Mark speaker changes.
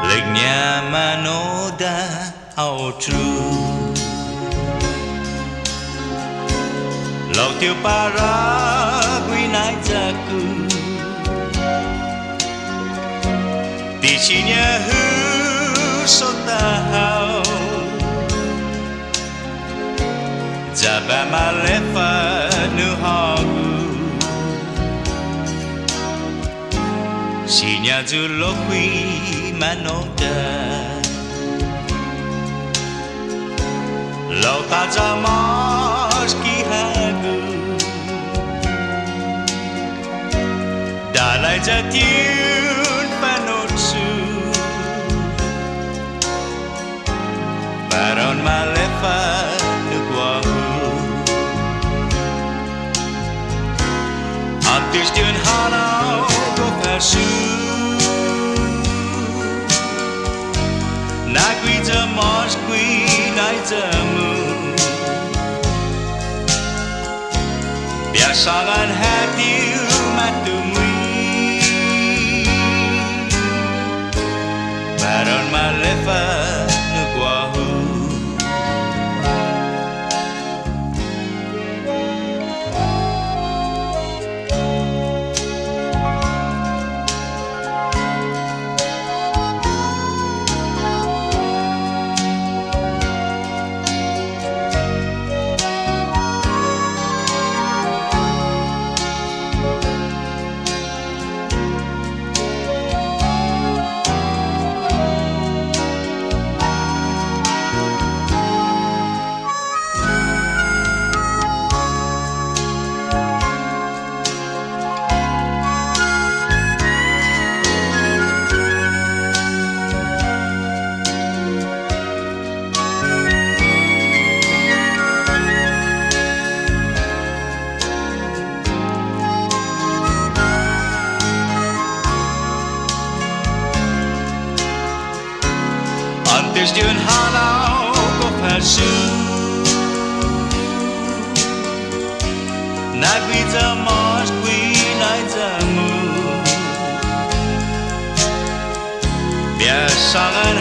Speaker 1: Legna manoda ao tru Lau tiêu para quy nai jaku Ti chi nya hu so ta hao Jaba malefa nu hagu Si nya zu lo quy manoda Lau ta jamas ki hagu Dalai jatiun panotsu Baron malefa nuguahu Antis dun hanau go persu Nagui jamas qui nai jamu Biasangan hati matumui Baron malefa nuguahu Antes de un hanau go persu Nagui jamas qui nai jamu Biasangan